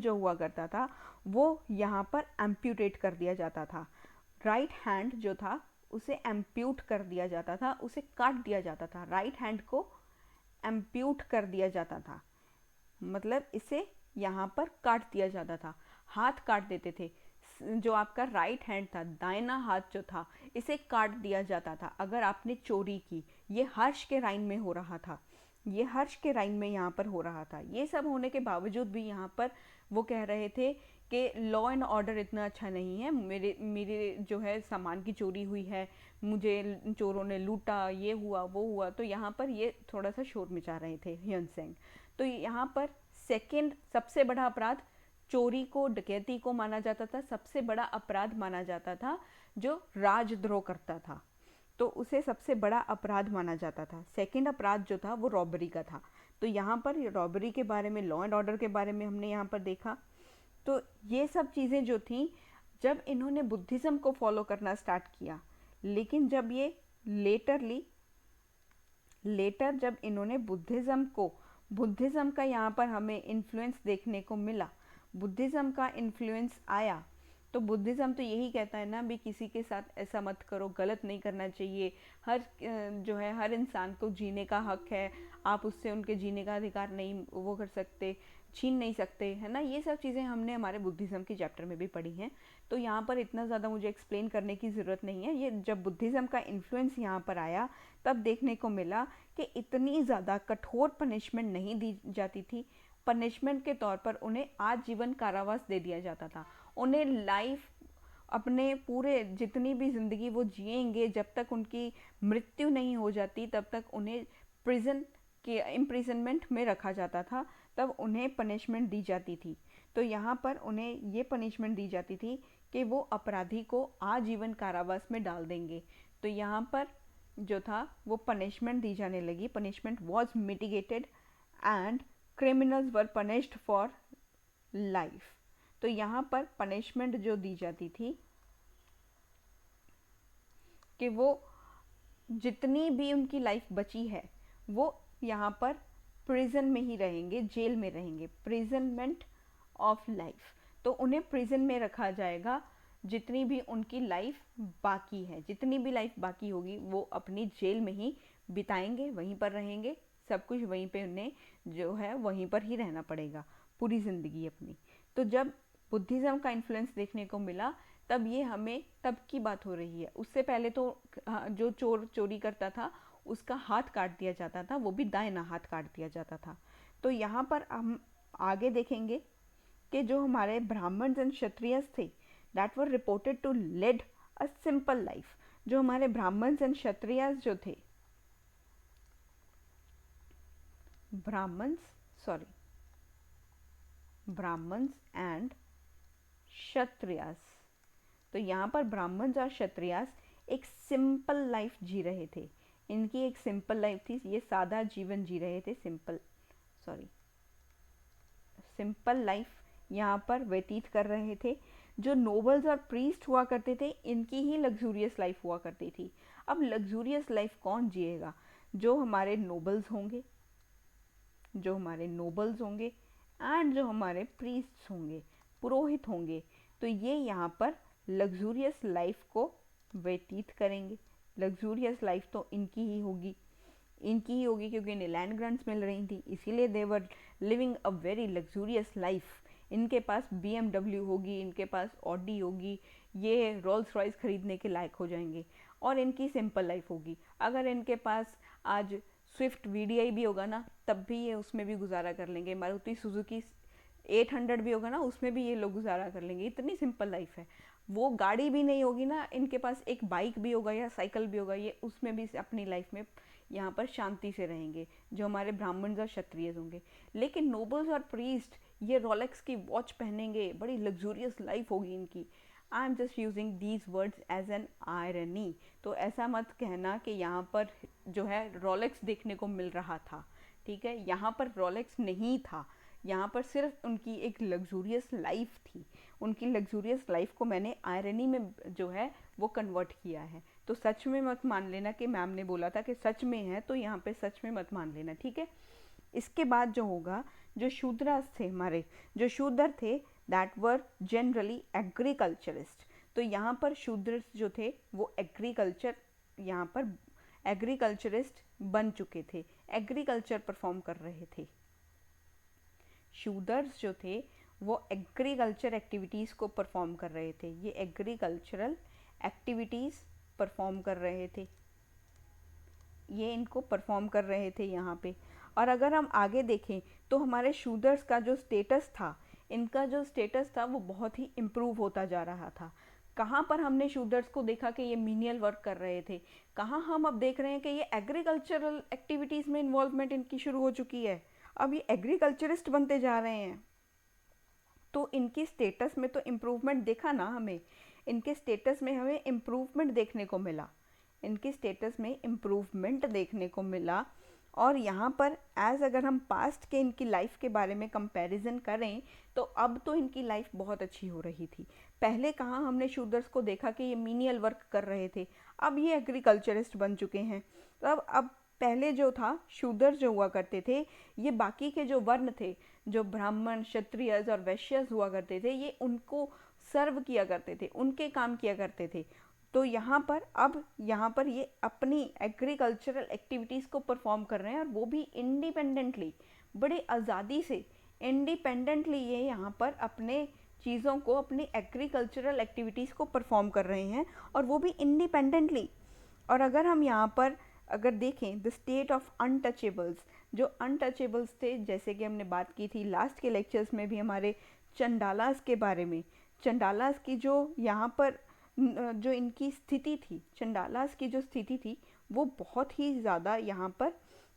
जो हुआ करता था वो यहाँ पर एम्प्यूटेट कर दिया जाता था। राइट हैंड जो था उसे एम्प्यूट कर दिया जाता था, उसे काट दिया जाता था, राइट हैंड को एम्प्यूट कर दिया जाता था, मतलब इसे यहाँ पर काट दिया जाता था, हाथ काट देते थे। जो आपका राइट हैंड था, दाहिना हाथ जो था, इसे काट दिया जाता था अगर आपने चोरी की। ये हर्ष के राइन में हो रहा था, ये हर्ष के राइन में यहाँ पर हो रहा था। ये सब होने के बावजूद भी यहाँ पर वो कह रहे थे कि लॉ एंड ऑर्डर इतना अच्छा नहीं है, मेरे मेरे जो है सामान की चोरी हुई है, मुझे चोरों ने लूटा, ये हुआ वो हुआ। तो यहाँ पर ये थोड़ा सा शोर मचा रहे थे ह्युन सेंग। तो यहाँ पर सेकंड सबसे बड़ा अपराध चोरी को, डकैती को माना जाता था, सबसे बड़ा अपराध माना जाता था जो राजद्रोह करता था, तो उसे सबसे बड़ा अपराध माना जाता था। सेकंड अपराध जो था वो रॉबरी का था। तो यहाँ पर रॉबरी के बारे में, लॉ एंड ऑर्डर के बारे में हमने यहाँ पर देखा। तो ये सब चीज़ें जो थी जब इन्होंने बुद्धिज़्म को फॉलो करना स्टार्ट किया, लेकिन जब ये लेटर जब इन्होंने बुद्धिज़्म का यहाँ पर हमें इन्फ्लुएंस देखने को मिला, बुद्धिज़्म का इन्फ्लुएंस आया, तो बुद्धिज़्म तो यही कहता है ना भी किसी के साथ ऐसा मत करो, गलत नहीं करना चाहिए, हर जो है हर इंसान को जीने का हक है, आप उससे उनके जीने का अधिकार नहीं वो कर सकते, छीन नहीं सकते, है ना। ये सब चीज़ें हमने हमारे बुद्धिज़्म के चैप्टर में भी पढ़ी हैं, तो यहाँ पर इतना ज़्यादा मुझे एक्सप्लेन करने की ज़रूरत नहीं है। ये जब बुद्धिज़्म का इन्फ्लुएंस यहाँ पर आया तब देखने को मिला कि इतनी ज़्यादा कठोर पनिशमेंट नहीं दी जाती थी। पनिशमेंट के तौर पर उन्हें आजीवन कारावास दे दिया जाता था, उन्हें लाइफ अपने पूरे जितनी भी ज़िंदगी वो जिएंगे जब तक उनकी मृत्यु नहीं हो जाती तब तक उन्हें प्रिजन के इम्प्रिजनमेंट में रखा जाता था, तब उन्हें पनिशमेंट दी जाती थी। तो यहाँ पर उन्हें ये पनिशमेंट दी जाती थी कि वो अपराधी को आजीवन कारावास में डाल देंगे। तो यहाँ पर जो था वो पनिशमेंट दी जाने लगी, punishment was mitigated and criminals were punished for life. तो यहाँ पर पनिशमेंट जो दी जाती थी कि वो जितनी भी उनकी लाइफ बची है वो यहाँ पर प्रिजन में ही रहेंगे, जेल में रहेंगे, प्रिजनमेंट ऑफ लाइफ। तो उन्हें प्रिजन में रखा जाएगा जितनी भी उनकी लाइफ बाकी है, जितनी भी लाइफ बाकी होगी वो अपनी जेल में ही बिताएंगे, वहीं पर रहेंगे, सब कुछ वहीं पे उन्हें जो है वहीं पर ही रहना पड़ेगा पूरी ज़िंदगी अपनी। तो जब बुद्धिज़्म का इन्फ्लुएंस देखने को मिला तब ये हमें तब की बात हो रही है। उससे पहले तो जो चोर चोरी करता था उसका हाथ काट दिया जाता था, वो भी दाहिना हाथ काट दिया जाता था। तो यहाँ पर हम आगे देखेंगे कि जो हमारे ब्राह्मण्स एंड क्षत्रियस थे that were reported to led a simple life. जो हमारे ब्राह्मण्स एंड क्षत्रियस जो थे, ब्राह्मण्स एंड क्षत्रियस, तो यहाँ पर ब्राह्मण्स और क्षत्रियस एक सिंपल लाइफ जी रहे थे। इनकी एक सिंपल लाइफ थी, ये सादा जीवन जी रहे थे, सिंपल लाइफ यहाँ पर व्यतीत कर रहे थे। जो नोबल्स और प्रीस्ट हुआ करते थे इनकी ही लग्जूरियस लाइफ हुआ करती थी। अब लग्जूरियस लाइफ कौन जिएगा? जो हमारे नोबल्स होंगे, एंड जो हमारे प्रीस्ट होंगे, पुरोहित होंगे। तो ये यहाँ पर लग्जूरियस लाइफ को व्यतीत करेंगे। लग्जूरियस लाइफ तो इनकी ही होगी क्योंकि इन्हें लैंड ग्रांट्स मिल रही थी, इसीलिए they were living a very luxurious life. इनके पास BMW होगी, इनके पास ऑडी होगी, ये रोल्स रॉयस खरीदने के लायक हो जाएंगे और इनकी सिंपल लाइफ होगी। अगर इनके पास आज स्विफ्ट VDI भी होगा ना तब भी ये उसमें भी गुजारा कर लेंगे। मारुति सुजुकी 800 भी होगा ना उसमें भी ये लोग गुजारा कर लेंगे, इतनी सिंपल लाइफ है। वो गाड़ी भी नहीं होगी ना, इनके पास एक बाइक भी होगा या साइकिल भी होगा, ये उसमें भी अपनी लाइफ में यहाँ पर शांति से रहेंगे, जो हमारे ब्राह्मण्स और क्षत्रिय होंगे। लेकिन नोबल्स और प्रीस्ट ये रोलेक्स की वॉच पहनेंगे, बड़ी लग्जूरियस लाइफ होगी इनकी। I am just using these words as an irony. तो ऐसा मत कहना कि यहाँ पर जो है रोलेक्स देखने को मिल रहा था, ठीक है? यहाँ पर रोलेक्स नहीं था, यहाँ पर सिर्फ उनकी एक लग्जूरियस लाइफ थी। उनकी लग्जूरियस लाइफ को मैंने आयरनी में जो है वो कन्वर्ट किया है। तो सच में मत मान लेना कि मैम ने बोला था कि सच में है, तो यहाँ पे सच में मत मान लेना, ठीक है? इसके बाद जो होगा, जो शूद्रास थे हमारे, जो शूद्र थे दैट वर जनरली एग्रीकल्चरिस्ट। तो यहाँ पर शूद्र जो थे वो यहाँ पर एग्रीकल्चरिस्ट बन चुके थे, एग्रीकल्चर परफॉर्म कर रहे थे। शूदर्स जो थे वो एग्रीकल्चर एक्टिविटीज़ को परफॉर्म कर रहे थे, ये एग्रीकल्चरल एक्टिविटीज़ परफॉर्म कर रहे थे, ये इनको परफॉर्म कर रहे थे यहाँ पे। और अगर हम आगे देखें तो हमारे शूदर्स का जो स्टेटस था, इनका जो स्टेटस था वो बहुत ही इम्प्रूव होता जा रहा था। कहाँ पर हमने शूदर्स को देखा कि ये मीनियल वर्क कर रहे थे, कहाँ हम अब देख रहे हैं कि ये एग्रीकल्चरल एक्टिविटीज़ में इन्वॉल्वमेंट इनकी शुरू हो चुकी है, अब ये एग्रीकल्चरिस्ट बनते जा रहे हैं। तो इनकी स्टेटस में तो इम्प्रूवमेंट देखा ना, हमें इनके स्टेटस में हमें इम्प्रूवमेंट देखने को मिला, इनके स्टेटस में इम्प्रूवमेंट देखने को मिला। और यहाँ पर अगर हम पास्ट के इनकी लाइफ के बारे में कंपैरिजन करें तो अब तो इनकी लाइफ बहुत अच्छी हो रही थी। पहले कहाँ हमने शूदर्स को देखा कि ये मीनियल वर्क कर रहे थे, अब ये एग्रीकल्चरिस्ट बन चुके हैं। तो अब पहले जो था शूदर जो हुआ करते थे, ये बाकी के जो वर्ण थे, जो ब्राह्मण, क्षत्रियज और वैश्यज हुआ करते थे, ये उनको सर्व किया करते थे, उनके काम किया करते थे। तो यहाँ पर ये अपनी एग्रीकल्चरल एक्टिविटीज़ को परफॉर्म कर रहे हैं, और वो भी इंडिपेंडेंटली, बड़े आज़ादी से इंडिपेंडेंटली ये यहाँ पर अपने चीज़ों को, अपनी एग्रीकल्चरल एक्टिविटीज़ को परफॉर्म कर रहे हैं, और वो भी इंडिपेंडेंटली। और अगर हम यहाँ पर अगर देखें द स्टेट ऑफ अनटचेबल्स, जो अनटचेबल्स थे, जैसे कि हमने बात की थी लास्ट के लेक्चर्स में भी हमारे चंडालास के बारे में, चंडालास की जो यहाँ पर जो इनकी स्थिति थी, चंडालास की जो स्थिति थी वो बहुत ही ज़्यादा यहाँ पर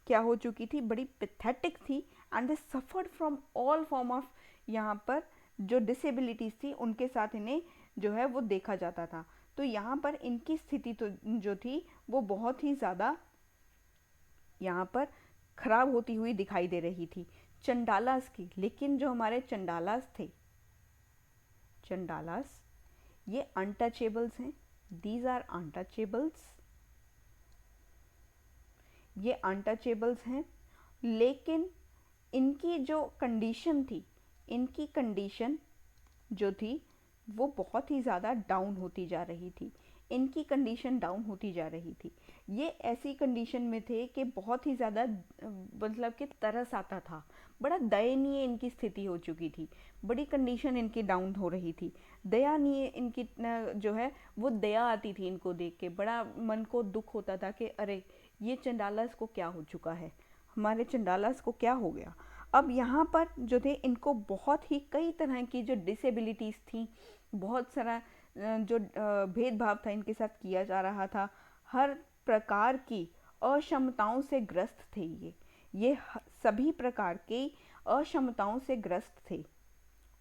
क्या हो चुकी थी, बड़ी पैथेटिक थी। And they suffered from all form of यहाँ पर जो डिसेबिलिटीज़ थी उनके साथ इन्हें जो है वो देखा जाता था। तो यहाँ पर इनकी स्थिति तो जो थी वो बहुत ही ज़्यादा यहाँ पर खराब होती हुई दिखाई दे रही थी चंडालास की। लेकिन जो हमारे चंडालास थे, चंडालास ये अनटचेबल्स हैं, दीज आर अनटचेबल्स, ये अनटचेबल्स हैं। लेकिन इनकी जो कंडीशन थी, इनकी कंडीशन जो थी वो बहुत ही ज़्यादा डाउन होती जा रही थी, इनकी कंडीशन डाउन होती जा रही थी। ये ऐसी कंडीशन में थे कि बहुत ही ज़्यादा मतलब कि तरस आता था, बड़ा दयनीय इनकी स्थिति हो चुकी थी, बड़ी कंडीशन इनकी डाउन हो रही थी। दयनीय इनकी जो है वो दया आती थी इनको देख के, बड़ा मन को दुख होता था कि अरे ये चंडालास को क्या हो चुका है, हमारे चंडालास को क्या हो गया। अब यहाँ पर जो थे इनको बहुत ही कई तरह की जो डिसेबिलिटीज़ थी, बहुत सारा जो भेदभाव था इनके साथ किया जा रहा था, हर प्रकार की अक्षमताओं से ग्रस्त थे ये सभी प्रकार की अक्षमताओं से ग्रस्त थे।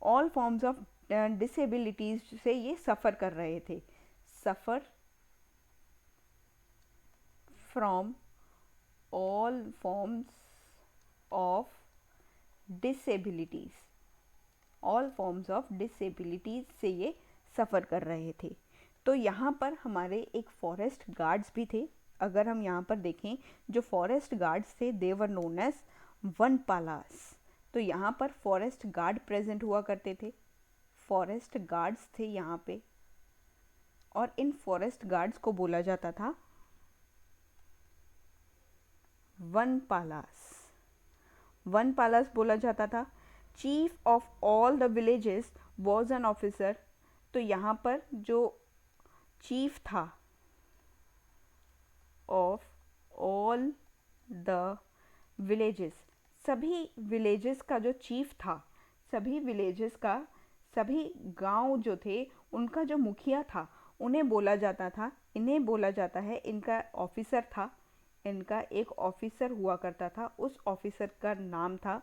ऑल फॉर्म्स ऑफ डिसेबिलिटीज से ये सफ़र कर रहे थे, suffer from all forms of disabilities, all forms of disabilities से ये सफ़र कर रहे थे। तो यहाँ पर हमारे एक फॉरेस्ट गार्ड्स भी थे। अगर हम यहाँ पर देखें, जो फॉरेस्ट गार्ड्स थे दे वर नोन एज वनपालास। तो यहाँ पर फॉरेस्ट गार्ड प्रेजेंट हुआ करते थे, फॉरेस्ट गार्ड्स थे यहाँ पे, और इन फॉरेस्ट गार्ड्स को बोला जाता था वनपालास, वनपालास बोला जाता था। Chief of all the villages was an officer. तो यहाँ पर जो चीफ था ऑफ ऑल द विलेजेस, सभी विलेजेस का जो चीफ था, सभी विलेजेस का, सभी गांव जो थे उनका जो मुखिया था, उन्हें बोला जाता था, इन्हें बोला जाता है, इनका ऑफिसर था, इनका एक ऑफिसर हुआ करता था, उस ऑफिसर का नाम था,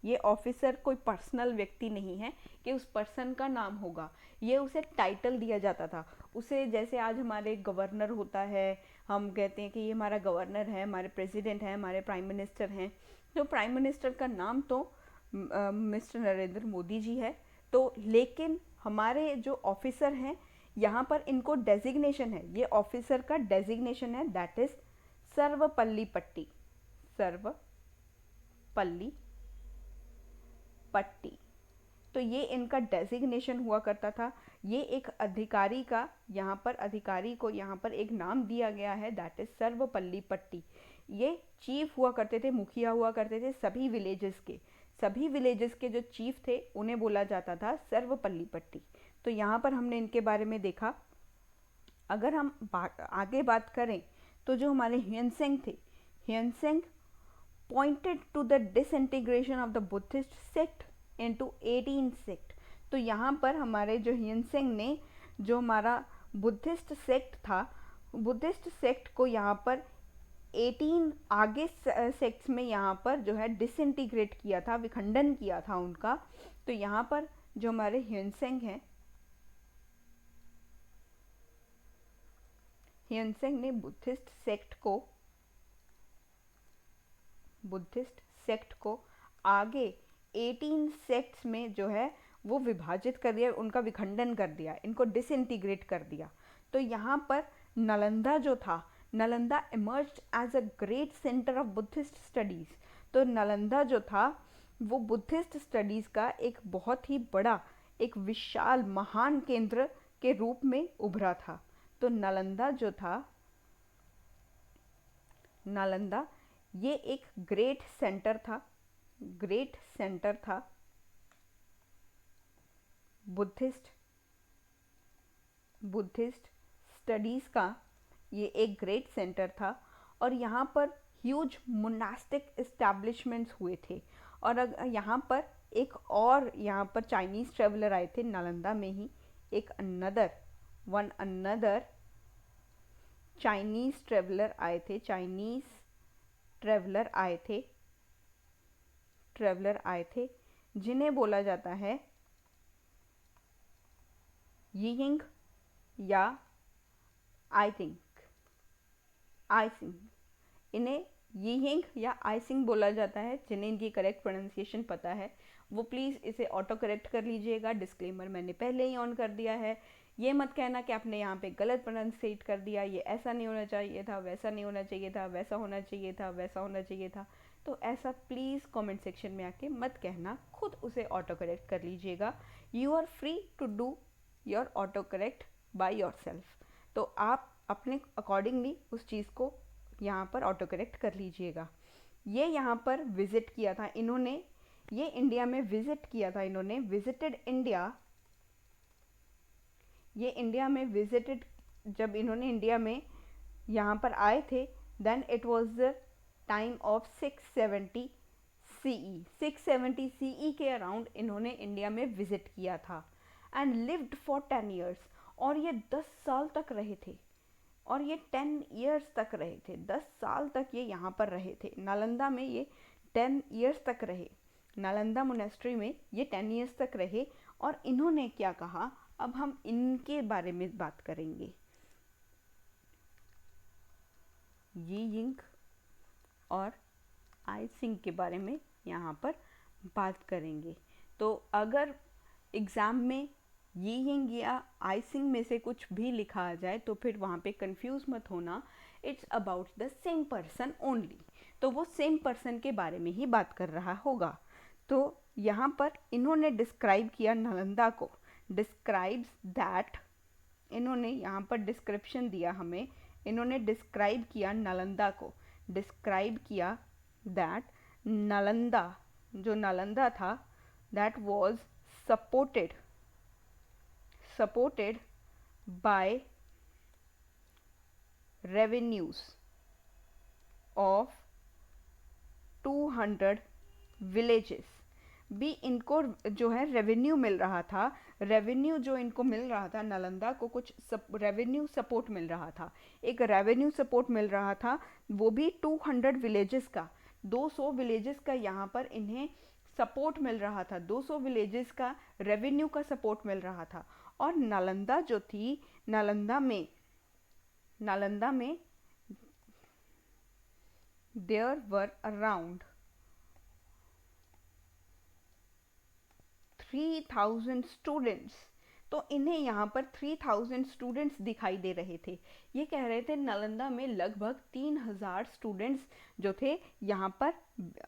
ये ऑफिसर कोई पर्सनल व्यक्ति नहीं है कि उस पर्सन का नाम होगा, ये उसे टाइटल दिया जाता था उसे। जैसे आज हमारे गवर्नर होता है, हम कहते हैं कि ये हमारा गवर्नर है, हमारे प्रेसिडेंट हैं, हमारे प्राइम मिनिस्टर हैं। तो प्राइम मिनिस्टर का नाम तो मिस्टर नरेंद्र मोदी जी है। तो लेकिन हमारे जो ऑफिसर हैं यहाँ पर इनको डेजिग्नेशन है, ये ऑफिसर का डेजिग्नेशन है, दैट इज सर्वपल्ली पट्टी, सर्वपल्ली पट्टी। तो ये इनका डेजिग्नेशन हुआ करता था। ये एक अधिकारी का, यहाँ पर अधिकारी को यहाँ पर एक नाम दिया गया है, दैट इज सर्वपल्ली पट्टी। ये चीफ हुआ करते थे, मुखिया हुआ करते थे सभी विलेजेस के, सभी विलेजेस के जो चीफ थे उन्हें बोला जाता था सर्वपल्ली पट्टी। तो यहाँ पर हमने इनके बारे में देखा। अगर हम आगे बात करें तो जो हमारे ह्वेनसेंग थे, ह्वेनसेंग pointed to the disintegration of the Buddhist sect into 18 sect। तो यहाँ पर हमारे जो ह्वेनसेंग ने जो हमारा बुद्धिस्ट सेक्ट था, बुद्धिस्ट सेक्ट को यहाँ पर 18 आगे सेक्ट्स में यहाँ पर जो है डिसइंटीग्रेट किया था, विखंडन किया था उनका। तो यहाँ पर जो हमारे ह्वेनसेंग हैं, ह्वेनसेंग ने बुद्धिस्ट सेक्ट को आगे 18 सेक्ट्स में जो है वो विभाजित कर दिया, उनका विखंडन कर दिया, इनको डिसइंटीग्रेट कर दिया। तो यहाँ पर नालंदा जो था, Nalanda emerged as a great centre of Buddhist studies. तो नालंदा जो था वो बुद्धिस्ट स्टडीज़ का एक बहुत ही बड़ा, एक विशाल महान केंद्र के रूप में उभरा था। तो नालंदा जो था, नालंदा ये एक ग्रेट सेंटर था, ग्रेट सेंटर था बुद्धिस्ट स्टडीज़ का, ये एक ग्रेट सेंटर था। और यहाँ पर ह्यूज मोनास्टिक इस्टेब्लिशमेंट्स हुए थे। और यहाँ पर एक और यहाँ पर चाइनीज़ ट्रेवलर आए थे नालंदा में ही, एक अनदर चाइनीज़ ट्रेवलर आए थे, चाइनीज़ ट्रेवलर आए थे जिन्हें बोला जाता है यिंग या आई सिंग, इन्हें यिंग या आई सिंग बोला जाता है। जिन्हें इनकी करेक्ट प्रोनाउंसिएशन पता है वो प्लीज़ इसे ऑटो करेक्ट कर लीजिएगा। डिस्क्लेमर मैंने पहले ही ऑन कर दिया है। ये मत कहना कि आपने यहाँ पे गलत प्रोनाउंसिएट कर दिया, ये ऐसा नहीं होना चाहिए था, वैसा नहीं होना चाहिए था, वैसा होना चाहिए था, वैसा होना चाहिए था। तो ऐसा प्लीज़ कमेंट सेक्शन में आके मत कहना, खुद उसे ऑटो करेक्ट कर लीजिएगा। You are free to do your auto correct by yourself. तो आप अपने अकॉर्डिंगली उस चीज़ को यहाँ पर ऑटो करेक्ट कर लीजिएगा। ये यहाँ पर विज़िट किया था इन्होंने, ये इंडिया में विज़िट किया था इन्होंने, विजिटेड इंडिया। ये इंडिया में विजिटेड, जब इन्होंने इंडिया में यहाँ पर आए थे, then it was the time of 670 CE। 670 CE के अराउंड इन्होंने इंडिया में विज़िट किया था एंड लिव्ड फॉर 10 ईयर्स। और ये 10 साल तक रहे थे, और ये 10 ईयर्स तक रहे थे, 10 साल तक ये यहाँ पर रहे थे। नालंदा में ये 10 ईयर्स तक रहे, नालंदा मोनेस्ट्री में ये 10 ईयर्स तक रहे। और इन्होंने क्या कहा, अब हम इनके बारे में बात करेंगे। यिंग और आई सिंग के बारे में यहाँ पर बात करेंगे। तो अगर एग्ज़ाम में यिंग या आई सिंग में से कुछ भी लिखा आ जाए तो फिर वहाँ पे कंफ्यूज मत होना, it's about the same person only. तो वो सेम पर्सन के बारे में ही बात कर रहा होगा। तो यहाँ पर इन्होंने डिस्क्राइब किया नालंदा को, डिस्क्राइब्स दैट, इन्होंने यहाँ पर डिस्क्रिप्शन दिया हमें, इन्होंने डिस्क्राइब किया नालंदा को, डिस्क्राइब किया दैट नालंदा, जो नालंदा था, that was supported by revenues of 200 villages. भी इनको जो है रेवेन्यू मिल रहा था, रेवेन्यू जो इनको मिल रहा था, नालंदा को कुछ रेवेन्यू सपोर्ट मिल रहा था, एक रेवेन्यू सपोर्ट मिल रहा था, वो भी 200 विलेजेस का, 200 विलेजेस का यहाँ पर इन्हें सपोर्ट मिल रहा था, 200 विलेजेस का रेवेन्यू का सपोर्ट मिल रहा था। और नालंदा जो थी, नालंदा में देयर वर अराउंड 3000 स्टूडेंट्स। तो इन्हें यहाँ पर 3000 स्टूडेंट्स दिखाई दे रहे थे। ये कह रहे थे नालंदा में लगभग 3000 स्टूडेंट्स जो थे यहाँ पर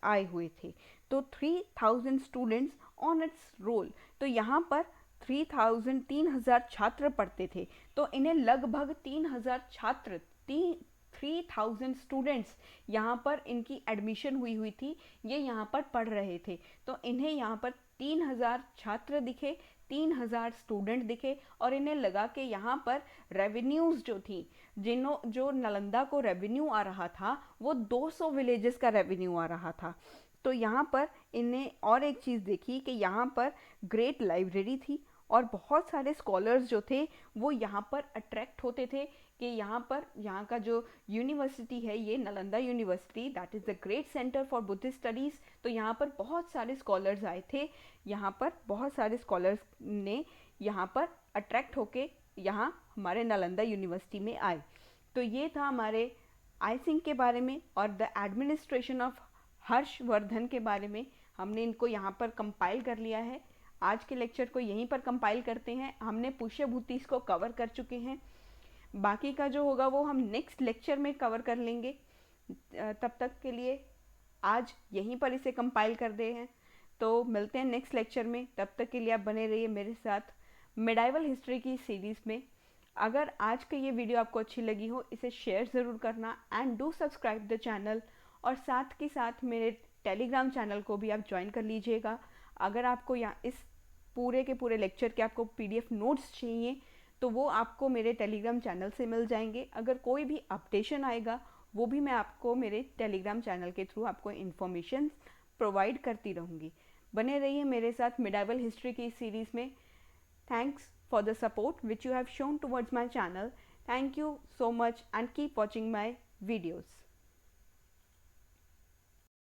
आए हुए थे। तो 3000 स्टूडेंट्स ऑन इट्स रोल। तो यहाँ पर 3000 छात्र पढ़ते थे। तो इन्हें लगभग 3000 छात्र, 3000 स्टूडेंट्स यहाँ पर इनकी एडमिशन हुई थी, ये यहाँ पर पढ़ रहे थे। तो इन्हें यहाँ पर 3000 छात्र दिखे, 3000 स्टूडेंट दिखे, और इन्हें लगा कि यहाँ पर रेवेन्यूज़ जो थी, जो नालंदा को रेवेन्यू आ रहा था, वो 200 विलेजेस का रेवेन्यू आ रहा था। तो यहाँ पर इन्हें और एक चीज़ देखी कि यहाँ पर ग्रेट लाइब्रेरी थी, और बहुत सारे स्कॉलर्स जो थे वो यहाँ पर अट्रैक्ट होते थे कि यहाँ का जो यूनिवर्सिटी है, ये Nalanda university, that is the great centre for Buddhist studies. तो यहाँ पर बहुत सारे स्कॉलर्स आए थे, यहाँ पर बहुत सारे स्कॉलर्स ने यहाँ पर अट्रैक्ट होके यहाँ हमारे नालंदा यूनिवर्सिटी में आए। तो ये था हमारे आई सिंह के बारे में और द एडमिनिस्ट्रेशन ऑफ हर्षवर्धन के बारे में। हमने इनको यहाँ पर कंपाइल कर लिया है। आज के लेक्चर को यहीं पर कंपाइल करते हैं। हमने पुष्यभूतिस को कवर कर चुके हैं, बाकी का जो होगा वो हम नेक्स्ट लेक्चर में कवर कर लेंगे। तब तक के लिए आज यहीं पर इसे कंपाइल कर दे हैं। तो मिलते हैं नेक्स्ट लेक्चर में, तब तक के लिए आप बने रहिए मेरे साथ मेडाइवल हिस्ट्री की सीरीज़ में। अगर आज की ये वीडियो आपको अच्छी लगी हो, इसे शेयर ज़रूर करना and do subscribe the channel, और साथ के साथ मेरे टेलीग्राम चैनल को भी आप ज्वाइन कर लीजिएगा। अगर आपको यहाँ इस पूरे के पूरे लेक्चर के आपको PDF नोट्स चाहिए तो वो आपको मेरे टेलीग्राम चैनल से मिल जाएंगे। अगर कोई भी अपडेशन आएगा वो भी मैं आपको मेरे टेलीग्राम चैनल के थ्रू आपको इन्फॉर्मेशन प्रोवाइड करती रहूँगी। बने रहिए मेरे साथ मेडाइवल हिस्ट्री की सीरीज़ में। Thanks for the support which you have shown towards my channel. Thank you so much and keep watching my videos.